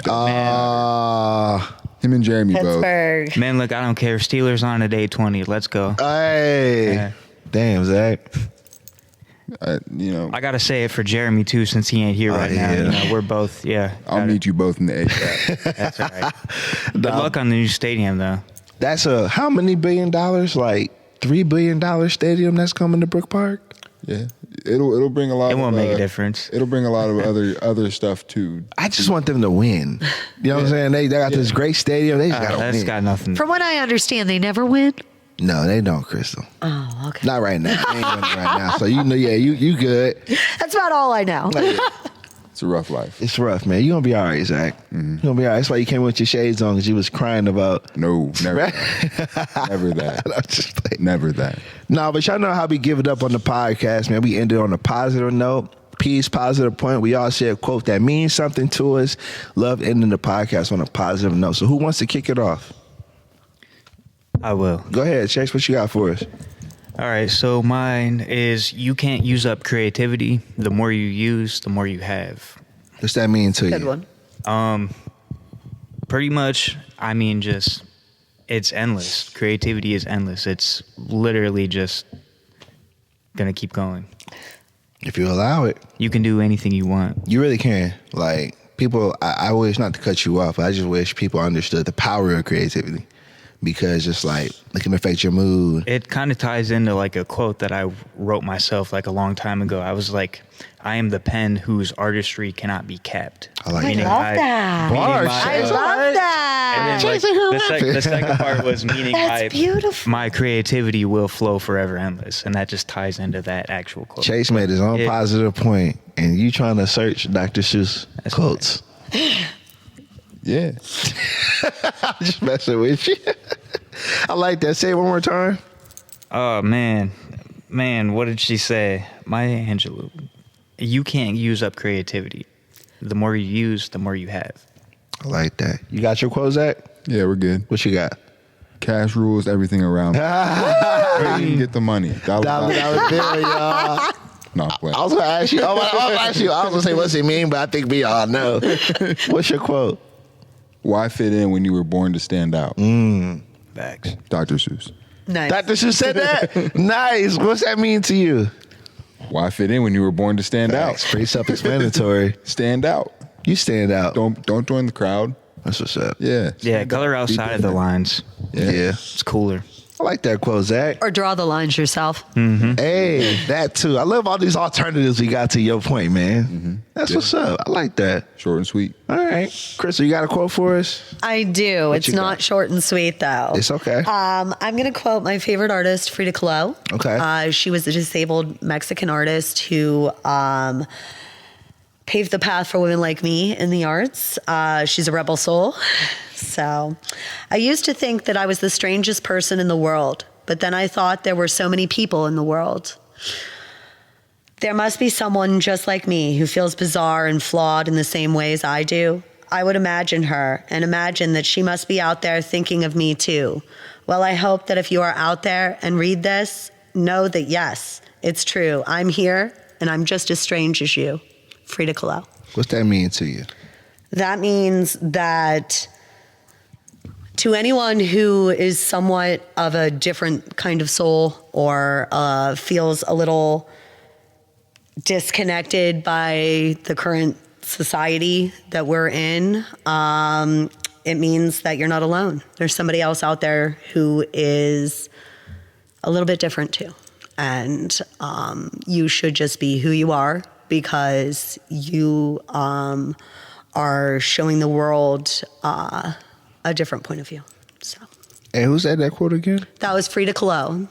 Him and Jeremy both. Pittsburgh. Man, look, I don't care. Steelers on a day 20. Let's go. Hey, Yeah. damn, Zach. I gotta say it for Jeremy too, since he ain't here right now. yeah. You know, we're both. Yeah. I'll meet you both in the A-Trap. That's all right. Good luck on the new stadium, though. That's a how many $1 billion? Like $3 billion stadium that's coming to Brook Park. Yeah, it'll bring a lot. It won't of, make a difference. It'll bring a lot of other stuff too. I just want them to win. You know what I'm saying? They got this great stadium. They just got to That's win. got nothing. From what I understand, they never win. No, they don't, Crystal. Oh, okay. Not right now. They ain't winning right now. So you know, yeah, you good. That's about all I know. It's a rough life. It's rough, man. You gonna be all right, Zach. Mm-hmm. You gonna be all right. That's why you came with your shades on, because you was crying about. No, never, never that. I'm just like, Never that. no, but y'all know how we give it up on the podcast, man. We ended on a positive note. Peace, positive point. We all share a quote that means something to us. Love ending the podcast on a positive note. So who wants to kick it off? I will. Go ahead, Chase. What you got for us? All right, so mine is you can't use up creativity. The more you use, the more you have. What's that mean to Good you? one. Pretty much, I mean, just it's endless. Creativity is endless. It's literally just gonna keep going. If you allow it, You can do anything you want. you really can. Like people, I wish not to cut you off. But I just wish people understood the power of creativity, because just like it can affect your mood. It kind of ties into like a quote that I wrote myself like a long time ago. I was like, I am the pen whose artistry cannot be kept. I like I Meaning love that. Bars, I Chase. love that. And then, like, the second part was meaning That's beautiful. my creativity will flow forever endless. And that just ties into that actual quote. Chase made his own Yeah. positive point, and you trying to search Dr. Seuss That's quotes. Yeah. I'm just messing with you. I like that. Say it one more time. Oh, man. Man, what did she say? Maya Angelou. You can't use up creativity. The more you use, the more you have. I like that. You got your quote, Zach? Yeah, we're good. What you got? Cash rules everything around. Where you can get the money. Dollar bill, y'all. No, wait. I was gonna ask you. I was gonna say, what's it mean? But I think we all know. What's your quote? Why fit in when you were born to stand out? Facts. Dr. Seuss. Nice. Dr. Seuss said that. Nice. What's that mean to you? Why fit in when you were born to stand Facts. out? Pretty self-explanatory. Stand out. You stand out. Don't join the crowd. That's what's up. Yeah. Yeah, color outside of the lines. Yeah. It's cooler. I like that quote, Zach. Or draw the lines yourself. Hey, that too. I love all these alternatives we got to your point, man. That's what's up. I like that. Short and sweet. All right. Crystal, you got a quote for us? I do. It's you not got? short and sweet, though. It's okay. I'm going to quote my favorite artist, Frida Kahlo. Okay. She was a disabled Mexican artist who paved the path for women like me in the arts. She's a rebel soul. So I used to think that I was the strangest person in the world, but then I thought there were so many people in the world. There must be someone just like me who feels bizarre and flawed in the same ways I do. I would imagine her and imagine that she must be out there thinking of me too. Well, I hope that if you are out there and read this, know that yes, it's true. I'm here and I'm just as strange as you. Frida Kahlo. What's that mean to you? That means that To anyone who is somewhat of a different kind of soul or feels a little disconnected by the current society that we're in, it means that you're not alone. There's somebody else out there who is a little bit different too. And you should just be who you are, because you are showing the world a different point of view. So. And who said that quote again? That was Frida Kahlo.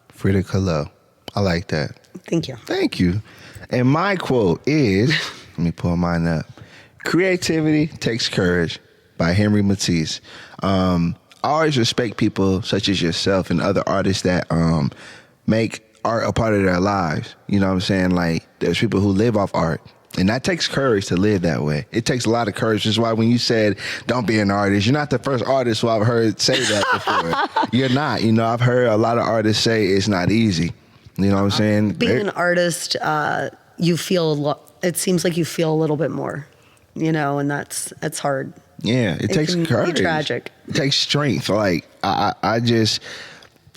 Frida Kahlo. I like that. Thank you. Thank you. And my quote is, let me pull mine up. Creativity takes courage by Henry Matisse. I always respect people such as yourself and other artists that make art a part of their lives. You know what I'm saying? Like, there's people who live off art. And that takes courage to live that way. It takes a lot of courage. That's why when you said, don't be an artist, you're not the first artist who I've heard say that before. You're not. You know, I've heard a lot of artists say it's not easy. You know what I'm saying? Being an artist, you feel, it seems like you feel a little bit more, you know, and that's hard. Yeah, it takes courage. Be tragic. It takes strength. Like, I just,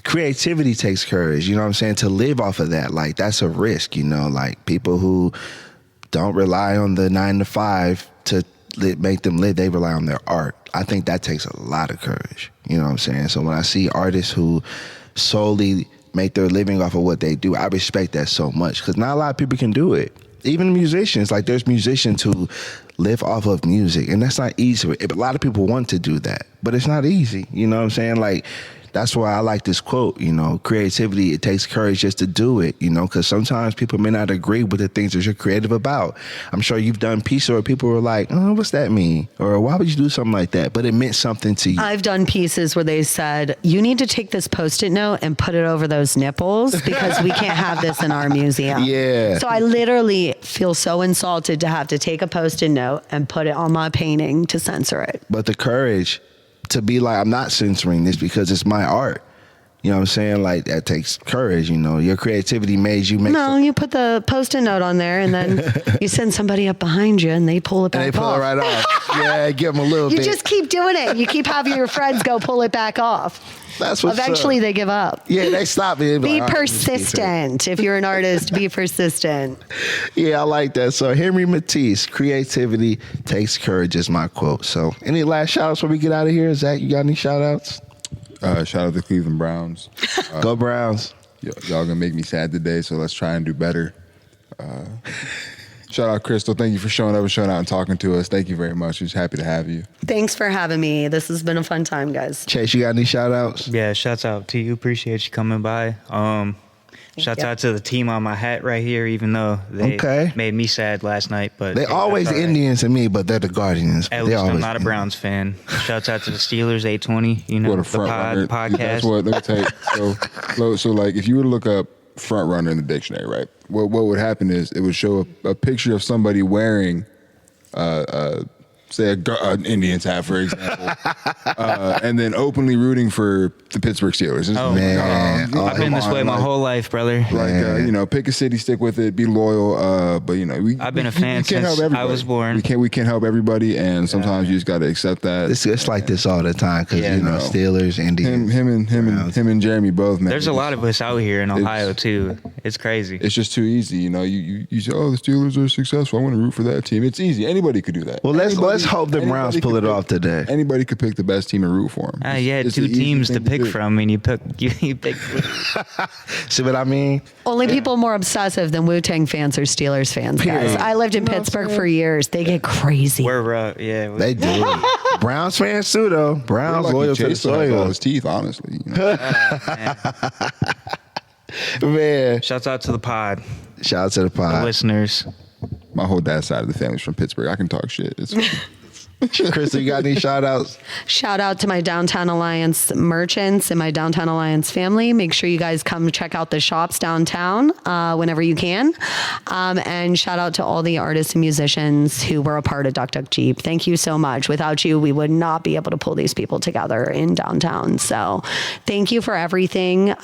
creativity takes courage. You know what I'm saying? To live off of that, like, that's a risk, you know, like people who don't rely on the 9 to 5 to make them live. They rely on their art. I think that takes a lot of courage. You know what I'm saying? So when I see artists who solely make their living off of what they do, I respect that so much, because not a lot of people can do it. Even musicians, like there's musicians who live off of music, and that's not easy. A lot of people want to do that, but it's not easy. You know what I'm saying? Like, that's why I like this quote, you know, creativity, it takes courage just to do it, you know, because sometimes people may not agree with the things that you're creative about. I'm sure you've done pieces where people were like, oh, what's that mean? Or why would you do something like that? But it meant something to you. I've done pieces where they said, you need to take this Post-it note and put it over those nipples, because we can't have this in our museum. Yeah. So I literally feel so insulted to have to take a Post-it note and put it on my painting to censor it. But the courage to be like, I'm not censoring this because it's my art. You know what I'm saying? Like, that takes courage, you know. Your creativity made you make... No, you put the Post-it note on there, and then you send somebody up behind you, and they pull it back off. And they pull it right off. Yeah, give them a little bit. You just keep doing it. You keep having your friends go pull it back off. That's what's Eventually, up. They give up. Yeah, they stop it. Be like, persistent. If you're an artist, be persistent. Yeah, I like that. So Henry Matisse, creativity takes courage is my quote. So any last shout outs before we get out of here? Zach, you got any shout outs? Shout out to Cleveland Browns. Go Browns. Y'all gonna make me sad today, so let's try and do better. Shout out Chrystal. Thank you for showing up and showing out and talking to us. Thank you very much. We're just happy to have you. Thanks for having me. This has been a fun time, guys. Chase, you got any shout outs? Yeah, shouts out to you. Appreciate you coming by. Shouts out to the team on my hat right here, even though they made me sad last night. But they always right. Indians to me, but they're the Guardians. At least I'm not a Browns fan. Shouts out to the Steelers, 820. You know, what a the front podcast. That's what. Let me tell you. So like, if you were to look up front runner in the dictionary, right? What would happen is it would show a picture of somebody wearing, say an Indians hat, for example, and then openly rooting for the Pittsburgh Steelers. Oh man, I've been this way my whole life, brother. Like you know, pick a city, stick with it, be loyal. But you know, I've been a fan since I was born. We can't help everybody, and sometimes you just got to accept that. It's like this all the time, because you know, Steelers, Indians. Him and Jeremy both, man. There's a lot of us out here in Ohio too. It's crazy. It's just too easy, you know. You say, oh, the Steelers are successful, I want to root for that team. It's easy. Anybody could do that. Well, let's hope the Browns pull it off today. Anybody could pick the best team and root for them. You had two teams to pick from, and you picked. See what I mean? Only people more obsessive than Wu-Tang fans are Steelers fans, guys. I lived in Pittsburgh for years. They get crazy. They do. Browns fans too, though. Browns loyal to the soil. All his teeth, honestly. You know? Man. Shouts out to the pod. Shout out to the pod. The listeners. My whole dad's side of the family's from Pittsburgh. I can talk shit. It's Chrystal, you got any shout outs? Shout out to my Downtown Alliance merchants and my Downtown Alliance family. Make sure you guys come check out the shops downtown whenever you can. And shout out to all the artists and musicians who were a part of Duck Duck Jeep. Thank you so much. Without you, we would not be able to pull these people together in downtown. So thank you for everything.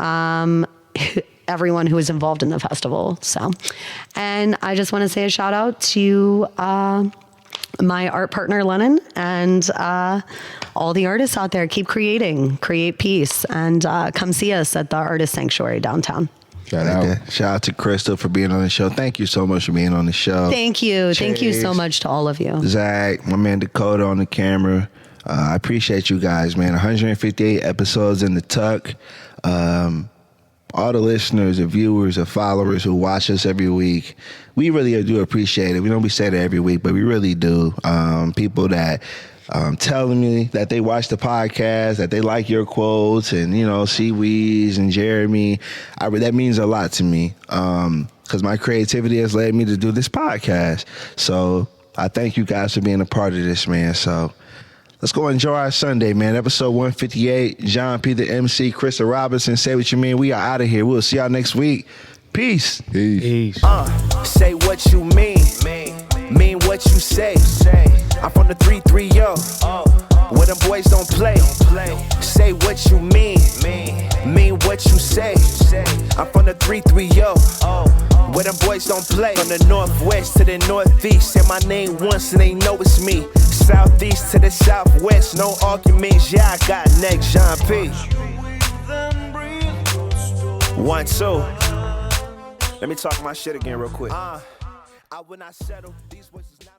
Everyone who was involved in the festival. So, and I just want to say a shout out to my art partner, Lennon, and all the artists out there, keep creating, create peace, and come see us at the Artist Sanctuary downtown. Shout out. Shout out to Chrystal for being on the show. Thank you so much for being on the show. Thank you. Thank you so much to all of you. Zach, my man Dakota on the camera. I appreciate you guys, man. 158 episodes in the tuck. All the listeners, the viewers, the followers who watch us every week, we really do appreciate it. We don't say that every week, but we really do. People that telling me that they watch the podcast, that they like your quotes, and Seaweeds and Jeremy, that means a lot to me, because my creativity has led me to do this podcast. So I thank you guys for being a part of this, man. So let's go enjoy our Sunday, man. Episode 158. Jéan P, the MC, Chrystal Robinson. Say what you mean. We are out of here. We'll see y'all next week. Peace. Peace. Say what you mean what you say. I'm from the 330, where them boys don't play. Say what you mean what you say. I'm from the 330, where them boys don't play. From the northwest to the northeast, say my name once and they know it's me. Southeast to the southwest, no arguments. Yeah, I got next, Jéan P. 1, 2. Let me talk my shit again real quick. I will not settle. These voices not